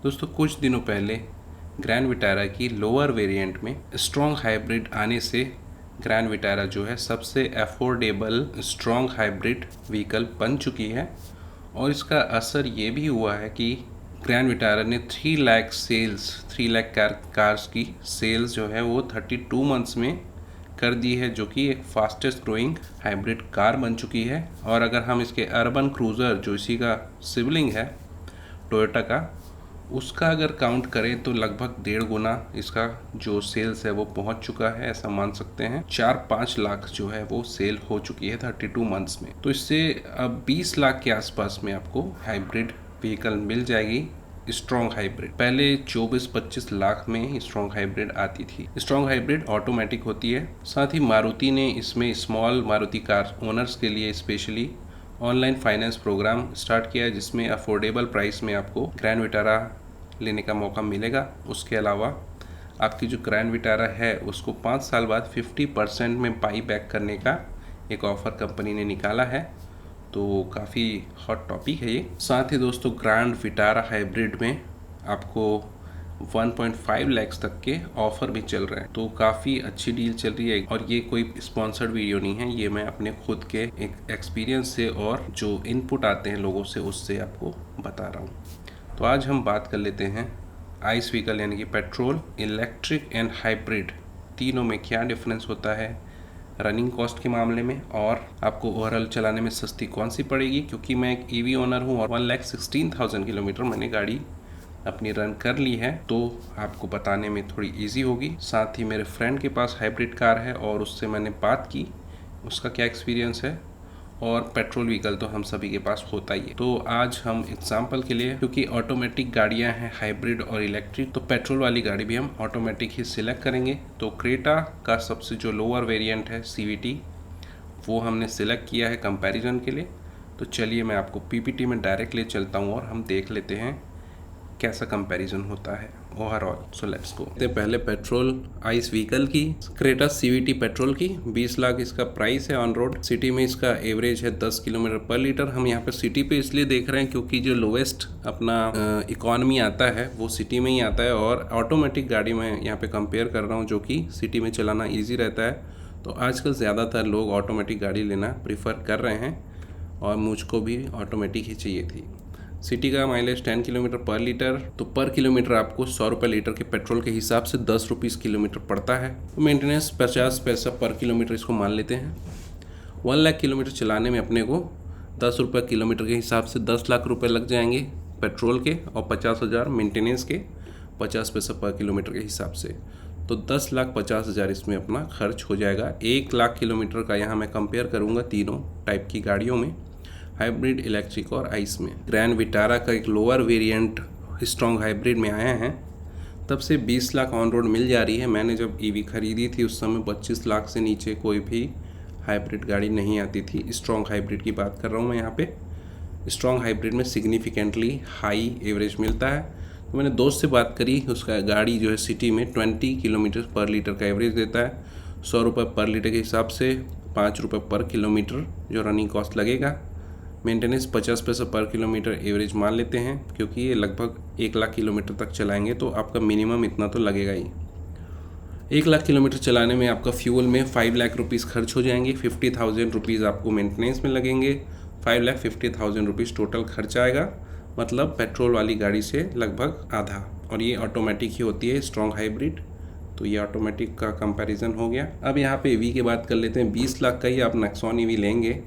दोस्तों कुछ दिनों पहले ग्रैंड विटारा की लोअर वेरिएंट में स्ट्रॉन्ग हाइब्रिड आने से ग्रैंड विटारा जो है सबसे अफोर्डेबल स्ट्रॉन्ग हाइब्रिड व्हीकल बन चुकी है। और इसका असर ये भी हुआ है कि ग्रैंड विटारा ने 3 लाख सेल्स 3 लाख कार्स की सेल्स जो है वो 32 मंथ्स में कर दी है, जो कि एक फास्टेस्ट ग्रोइंग हाइब्रिड कार बन चुकी है। और अगर हम इसके अर्बन क्रूज़र जो इसी का सिबलिंग है टोयोटा का, उसका अगर काउंट करें तो लगभग 1.5 गुना इसका जो सेल्स है वो पहुंच चुका है, ऐसा मान सकते हैं। 4-5 लाख जो है वो सेल हो चुकी है 32 मंथ्स में। तो इससे अब 20 लाख के आसपास में आपको हाइब्रिड व्हीकल मिल जाएगी। स्ट्रॉन्ग हाइब्रिड पहले 24-25 लाख में स्ट्रॉन्ग हाइब्रिड आती थी। स्ट्रॉन्ग हाइब्रिड ऑटोमेटिक होती है। साथ ही मारुति ने इसमें स्मॉल मारुति कार ओनर्स के लिए specially online finance programme start किया है, जिसमें अफोर्डेबल प्राइस में आपको ग्रैंड विटारा लेने का मौका मिलेगा। उसके अलावा आपकी जो ग्रैंड विटारा है उसको 5 साल बाद 50% में बाई बैक करने का एक ऑफ़र कंपनी ने निकाला है। तो काफ़ी हॉट टॉपिक है ये। साथ ही दोस्तों ग्रैंड विटारा हाइब्रिड में आपको 1.5 लाख तक के ऑफ़र भी चल रहे हैं, तो काफ़ी अच्छी डील चल रही है। और ये कोई स्पॉन्सर्ड वीडियो नहीं है, ये मैं अपने खुद के एक एक्सपीरियंस से और जो इनपुट आते हैं लोगों से उससे आपको बता रहा हूँ। तो आज हम बात कर लेते हैं आइस व्हीकल यानी कि पेट्रोल, इलेक्ट्रिक एंड हाइब्रिड तीनों में क्या डिफरेंस होता है रनिंग कॉस्ट के मामले में, और आपको ओवरऑल चलाने में सस्ती कौन सी पड़ेगी। क्योंकि मैं एक ईवी ओनर हूँ और 1,16,000 किलोमीटर मैंने गाड़ी अपनी रन कर ली है, तो आपको बताने में थोड़ी इजी होगी। साथ ही मेरे फ्रेंड के पास हाइब्रिड कार है और उससे मैंने बात की, उसका क्या एक्सपीरियंस है। और पेट्रोल व्हीकल तो हम सभी के पास होता ही है। तो आज हम एग्जांपल के लिए, क्योंकि ऑटोमेटिक गाड़ियां हैं हाइब्रिड और इलेक्ट्रिक, तो पेट्रोल वाली गाड़ी भी हम ऑटोमेटिक ही सिलेक्ट करेंगे। तो क्रेटा का सबसे जो लोअर वेरिएंट है CVT, वो हमने सिलेक्ट किया है कंपैरिजन के लिए। तो चलिए मैं आपको PPT में डायरेक्ट ले चलता हूँ और हम देख लेते हैं कैसा कंपैरिजन होता है ओवरऑल। So let's go. पहले पेट्रोल आइस व्हीकल की क्रेटा CVT पेट्रोल की 20 लाख इसका प्राइस है ऑन रोड। सिटी में इसका एवरेज है 10 किलोमीटर पर लीटर। हम यहाँ पे सिटी पे इसलिए देख रहे हैं क्योंकि जो लोवेस्ट अपना इकॉनमी आता है वो सिटी में ही आता है, और ऑटोमेटिक गाड़ी में यहाँ पे कंपेयर कर रहा हूँ जो कि सिटी में चलाना ईजी रहता है। तो आजकल ज़्यादातर लोग ऑटोमेटिक गाड़ी लेना प्रीफर कर रहे हैं और मुझको भी ऑटोमेटिक ही चाहिए थी। सिटी का माइलेज 10 किलोमीटर पर लीटर, तो पर किलोमीटर आपको 100 रुपये लीटर के पेट्रोल के हिसाब से 10 रुपीज़ किलोमीटर पड़ता है। तो मेंटेनेंस 50 पैसा पर किलोमीटर इसको मान लेते हैं। 1 लाख किलोमीटर चलाने में अपने को 10 रुपये किलोमीटर के हिसाब से 10 लाख रुपए लग जाएंगे पेट्रोल के, और 50,000 मेंटेनेंस के 50 पैसा पर किलोमीटर के हिसाब से। तो 10,50,000 इसमें अपना खर्च हो जाएगा। 1 लाख किलोमीटर का यहाँ मैं कंपेयर करूँगा तीनों टाइप की गाड़ियों में, हाइब्रिड, इलेक्ट्रिक और आइस में। ग्रैंड विटारा का एक लोअर वेरिएंट स्ट्रॉन्ग हाइब्रिड में आया है, तब से 20 लाख ऑन रोड मिल जा रही है। मैंने जब ईवी खरीदी थी उस समय 25 लाख से नीचे कोई भी हाइब्रिड गाड़ी नहीं आती थी। स्ट्रॉन्ग हाइब्रिड की बात कर रहा हूँ मैं यहाँ पे। स्ट्रॉन्ग हाइब्रिड में सिग्निफिकेंटली हाई एवरेज मिलता है। तो मैंने दोस्त से बात करी, उसका गाड़ी जो है सिटी में 20 किलोमीटर पर लीटर का एवरेज देता है। 100 रुपये पर लीटर के हिसाब से 5 रुपये पर किलोमीटर जो रनिंग कॉस्ट लगेगा। मेंटेनेंस 50 पैसा पर किलोमीटर एवरेज मान लेते हैं, क्योंकि ये लगभग 1 लाख किलोमीटर तक चलाएंगे तो आपका मिनिमम इतना तो लगेगा ही। 1 लाख किलोमीटर चलाने में आपका फ्यूल में 5 लाख रुपीज़ खर्च हो जाएंगे। 50,000 रुपीज़ आपको मेंटेनेंस में लगेंगे। 5,50,000 रुपीज़ टोटल खर्च आएगा, मतलब पेट्रोल वाली गाड़ी से लगभग आधा। और ये ऑटोमेटिक ही होती है स्ट्रॉन्ग हाइब्रिड, तो ये ऑटोमेटिक का कंपैरिजन हो गया। अब यहाँ पे ईवी की बात कर लेते हैं। 20 लाख का ही आप नेक्सॉन ईवी लेंगे,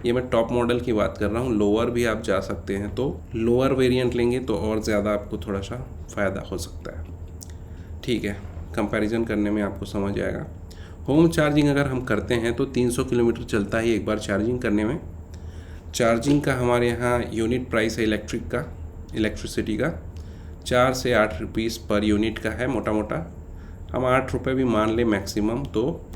ये मैं टॉप मॉडल की बात कर रहा हूँ। लोअर भी आप जा सकते हैं, तो लोअर वेरिएंट लेंगे तो और ज़्यादा आपको थोड़ा सा फ़ायदा हो सकता है। ठीक है, कंपैरिजन करने में आपको समझ आएगा। होम चार्जिंग अगर हम करते हैं तो 300 किलोमीटर चलता है एक बार चार्जिंग करने में। चार्जिंग का हमारे यहाँ यूनिट प्राइस है इलेक्ट्रिसिटी का 4 से 8 रुपीज़ पर यूनिट का है मोटा मोटा। हम 8 रुपये भी मान लें मैक्सिमम, तो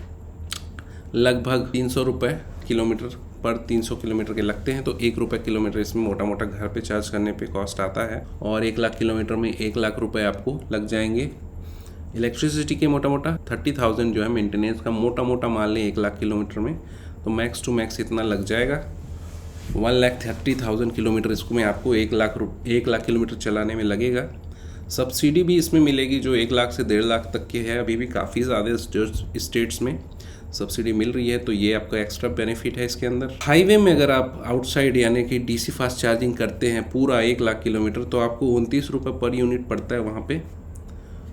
लगभग 300 रुपये किलोमीटर पर 300 किलोमीटर के लगते हैं। तो 1 रुपये किलोमीटर इसमें मोटा मोटा घर पे चार्ज करने पे कॉस्ट आता है, और 1 लाख किलोमीटर में 1 लाख रुपए आपको लग जाएंगे। इलेक्ट्रिसिटी के मोटा मोटा 30,000 जो है मेंटेनेंस का मोटा मोटा मान लें 1 लाख किलोमीटर में, तो मैक्स टू मैक्स इतना लग जाएगा। 1,30,000 किलोमीटर इसको में आपको 1 लाख किलोमीटर चलाने में लगेगा। सब्सिडी भी इसमें मिलेगी जो 1 लाख से 1.5 लाख तक की है। अभी भी काफ़ी ज़्यादा स्टेट्स में सब्सिडी मिल रही है, तो ये आपका एक्स्ट्रा बेनिफिट है इसके अंदर। हाईवे में अगर आप आउटसाइड यानी कि डीसी फास्ट चार्जिंग करते हैं पूरा 1 लाख किलोमीटर, तो आपको 29 रुपये पर यूनिट पड़ता है वहाँ पे।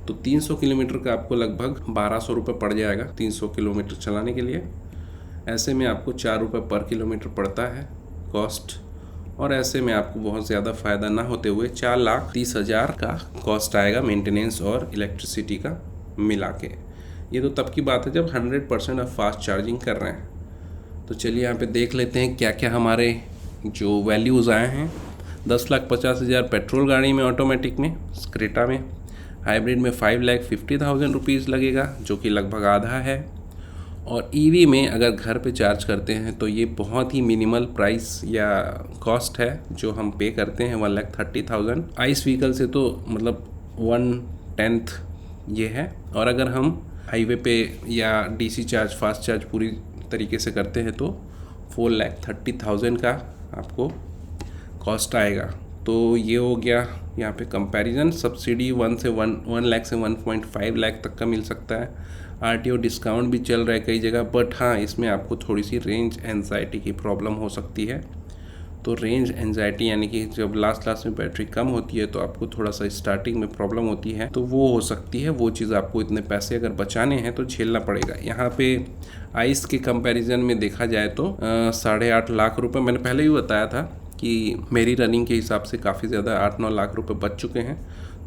तो 300 किलोमीटर का आपको लगभग 1200 रुपये पड़ जाएगा 300 किलोमीटर चलाने के लिए। ऐसे में आपको 4 रुपये पर किलोमीटर पड़ता है कॉस्ट, और ऐसे में आपको बहुत ज़्यादा फ़ायदा ना होते हुए 4,30,000 का कॉस्ट आएगा मेंटेनेंस और इलेक्ट्रिसिटी का मिला के। ये तो तब की बात है जब 100% आप फास्ट चार्जिंग कर रहे हैं। तो चलिए यहाँ पे देख लेते हैं क्या क्या हमारे जो वैल्यूज़ आए हैं। 10,50,000 पेट्रोल गाड़ी में ऑटोमेटिक में, क्रेटा में। हाइब्रिड में 5,50,000 रुपीज़ लगेगा जो कि लगभग आधा है। और ईवी में अगर घर पे चार्ज करते हैं तो ये बहुत ही मिनिमल प्राइस या कॉस्ट है जो हम पे करते हैं 1,30,000। आइस व्हीकल से तो मतलब 1/10 ये है। और अगर हम हाईवे पे या डीसी चार्ज फास्ट चार्ज पूरी तरीके से करते हैं तो 4,30,000 का आपको कॉस्ट आएगा। तो ये हो गया यहाँ पे कंपैरिजन। सब्सिडी 1 लाख से 1.5 लाख तक का मिल सकता है। आरटीओ डिस्काउंट भी चल रहा है कई जगह, बट हाँ इसमें आपको थोड़ी सी रेंज एंजाइटी की प्रॉब्लम हो सकती है। तो रेंज एंजाइटी यानी कि जब लास्ट में बैटरी कम होती है तो आपको थोड़ा सा स्टार्टिंग में प्रॉब्लम होती है, तो वो हो सकती है। वो चीज़ आपको इतने पैसे अगर बचाने हैं तो झेलना पड़ेगा। यहाँ पे आइस के कंपैरिजन में देखा जाए तो 8.5 लाख रुपये, मैंने पहले भी बताया था कि मेरी रनिंग के हिसाब से काफ़ी ज़्यादा 8-9 लाख रुपए बच चुके हैं।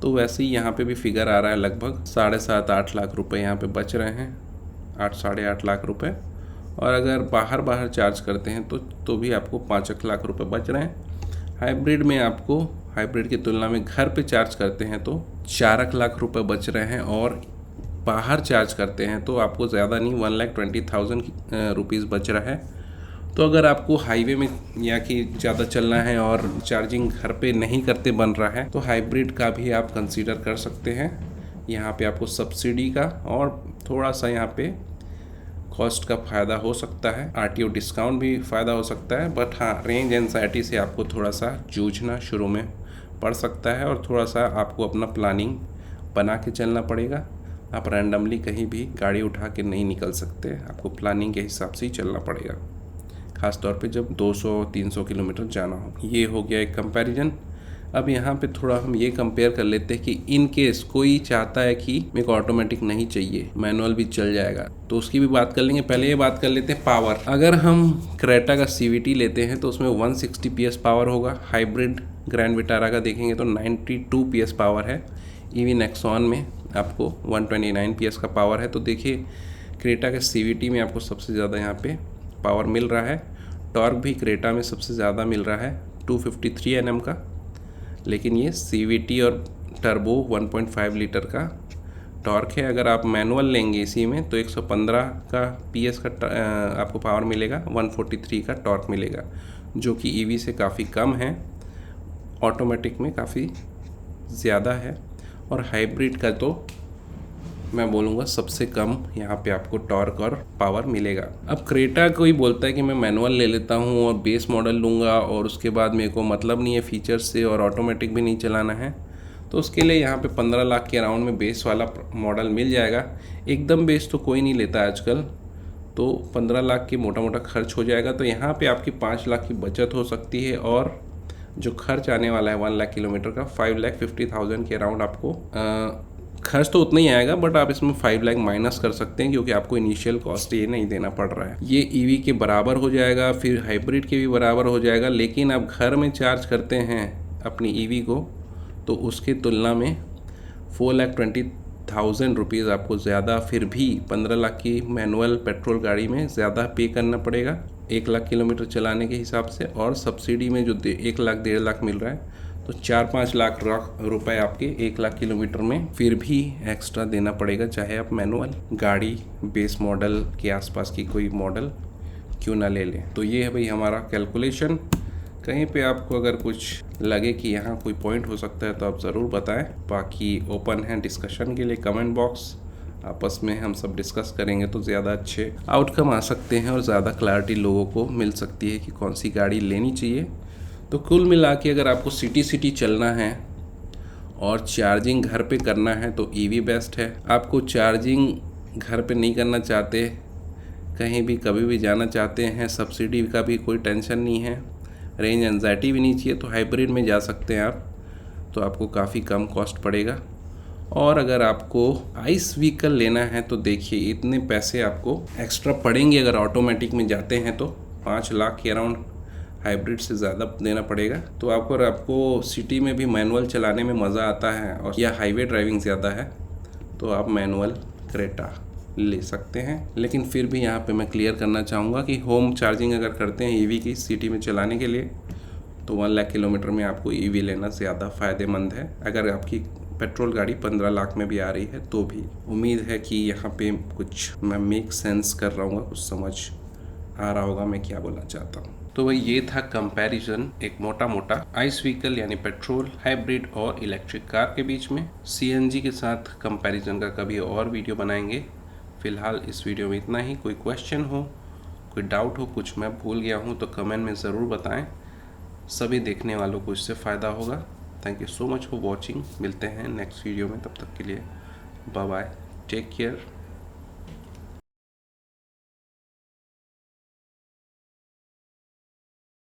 तो वैसे ही यहाँ पे भी फिगर आ रहा है लगभग 7.5-8 लाख रुपए यहाँ पे बच रहे हैं, 8-8.5 लाख रुपए। और अगर बाहर चार्ज करते हैं तो भी आपको 5 लाख रुपए बच रहे हैं। हाइब्रिड में आपको हाइब्रिड की तुलना में घर पे चार्ज करते हैं तो 4 लाख रुपए बच रहे हैं, और बाहर चार्ज करते हैं तो आपको ज़्यादा नहीं 1,20,000 रुपीज़ बच रहा है। तो अगर आपको हाईवे में या कि ज़्यादा चलना है और चार्जिंग घर पे नहीं करते बन रहा है तो हाइब्रिड का भी आप कंसीडर कर सकते हैं। यहाँ पे आपको सब्सिडी का और थोड़ा सा यहाँ पे कॉस्ट का फ़ायदा हो सकता है, आरटीओ डिस्काउंट भी फ़ायदा हो सकता है। बट हाँ रेंज एंजाइटी से आपको थोड़ा सा जूझना शुरू में पड़ सकता है, और थोड़ा सा आपको अपना प्लानिंग बना के चलना पड़ेगा। आप रैंडमली कहीं भी गाड़ी उठा के नहीं निकल सकते, आपको प्लानिंग के हिसाब से ही चलना पड़ेगा, खास तौर पे जब 200-300 किलोमीटर जाना हो। ये हो गया एक कंपैरिजन। अब यहाँ पे थोड़ा हम ये कंपेयर कर लेते हैं कि इन केस कोई चाहता है कि मेरे को ऑटोमेटिक नहीं चाहिए, मैनुअल भी चल जाएगा, तो उसकी भी बात कर लेंगे। पहले ये बात कर लेते हैं पावर। अगर हम क्रेटा का CVT लेते हैं तो उसमें 160 PS पावर होगा। हाइब्रिड ग्रैंड विटारा का देखेंगे तो 92 PS पावर है। ईवी नेक्सॉन में आपको 129 PS का पावर है। तो देखिए क्रेटा के CVT में आपको सबसे ज़्यादा यहाँ पे पावर मिल रहा है। टॉर्क भी क्रेटा में सबसे ज़्यादा मिल रहा है 253 Nm का, लेकिन ये CVT और टर्बो 1.5 लीटर का टॉर्क है। अगर आप मैनुअल लेंगे इसी में तो 115 का PS का आपको पावर मिलेगा, 143 का टॉर्क मिलेगा, जो कि EV से काफ़ी कम है, ऑटोमेटिक में काफ़ी ज़्यादा है। और हाइब्रिड का तो मैं बोलूँगा सबसे कम यहाँ पे आपको टॉर्क और पावर मिलेगा। अब क्रेटा कोई बोलता है कि मैं मैनुअल ले लेता हूँ और बेस मॉडल लूँगा और उसके बाद मेरे को मतलब नहीं है फीचर्स से और ऑटोमेटिक भी नहीं चलाना है, तो उसके लिए यहाँ पे 15 लाख के अराउंड में बेस वाला मॉडल मिल जाएगा। एकदम बेस तो कोई नहीं लेता आजकल, तो 15 लाख के मोटा मोटा खर्च हो जाएगा। तो यहाँ पे आपकी 5 लाख की बचत हो सकती है, और जो खर्च आने वाला है 1 लाख किलोमीटर का 5,50,000 के अराउंड आपको खर्च तो उतना ही आएगा, बट आप इसमें 5 लाख माइनस कर सकते हैं क्योंकि आपको इनिशियल कॉस्ट ये नहीं देना पड़ रहा है। ये ईवी के बराबर हो जाएगा, फिर हाइब्रिड के भी बराबर हो जाएगा। लेकिन आप घर में चार्ज करते हैं अपनी ईवी को तो उसकी तुलना में 4,20,000 रुपीज़ आपको ज़्यादा, फिर भी 15 लाख की मैनुअल पेट्रोल गाड़ी में ज़्यादा पे करना पड़ेगा 1 लाख किलोमीटर चलाने के हिसाब से। और सब्सिडी में जो 1 लाख 1.5 लाख मिल रहा है तो 4-5 लाख रुपए आपके 1 लाख किलोमीटर में फिर भी एक्स्ट्रा देना पड़ेगा, चाहे आप मैनुअल गाड़ी बेस मॉडल के आसपास की कोई मॉडल क्यों ना ले लें। तो ये है भाई हमारा कैलकुलेशन। कहीं पे आपको अगर कुछ लगे कि यहाँ कोई पॉइंट हो सकता है तो आप ज़रूर बताएं। बाकी ओपन है डिस्कशन के लिए कमेंट बॉक्स, आपस में हम सब डिस्कस करेंगे तो ज़्यादा अच्छे आउटकम आ सकते हैं और ज़्यादा क्लैरिटी लोगों को मिल सकती है कि कौन सी गाड़ी लेनी चाहिए। तो कुल मिला के अगर आपको सिटी चलना है और चार्जिंग घर पे करना है तो ईवी बेस्ट है। आपको चार्जिंग घर पे नहीं करना चाहते, कहीं भी कभी भी जाना चाहते हैं, सब्सिडी का भी कोई टेंशन नहीं है, रेंज एंजाइटी भी नहीं चाहिए, तो हाइब्रिड में जा सकते हैं आप। तो आपको काफ़ी कम कॉस्ट पड़ेगा। और अगर आपको आइस व्हीकल लेना है तो देखिए इतने पैसे आपको एक्स्ट्रा पड़ेंगे। अगर ऑटोमेटिक में जाते हैं तो 5 लाख के अराउंड हाइब्रिड से ज़्यादा देना पड़ेगा। तो आपको सिटी में भी मैनुअल चलाने में मज़ा आता है और या हाईवे ड्राइविंग ज़्यादा है तो आप मैनुअल क्रेटा ले सकते हैं। लेकिन फिर भी यहाँ पे मैं क्लियर करना चाहूँगा कि होम चार्जिंग अगर करते हैं ईवी की सिटी में चलाने के लिए तो 1 लाख किलोमीटर में आपको ईवी लेना ज़्यादा फ़ायदेमंद है। अगर आपकी पेट्रोल गाड़ी 15 लाख में भी आ रही है तो भी। उम्मीद है कि यहाँ पे कुछ मैं मेक सेंस कर रहा हूँ, कुछ समझ आ रहा होगा मैं क्या बोलना चाहता हूँ। तो भाई ये था कंपैरिजन, एक मोटा मोटा आइस व्हीकल यानी पेट्रोल, हाइब्रिड और इलेक्ट्रिक कार के बीच में। सीएनजी के साथ कंपैरिजन का कभी और वीडियो बनाएंगे। फ़िलहाल इस वीडियो में इतना ही। कोई क्वेश्चन हो, कोई डाउट हो, कुछ मैं भूल गया हूँ तो कमेंट में ज़रूर बताएं। सभी देखने वालों को इससे फ़ायदा होगा। Thank you so much for watching. मिलते हैं नेक्स्ट वीडियो में, तब तक के लिए बाय बाय, टेक केयर।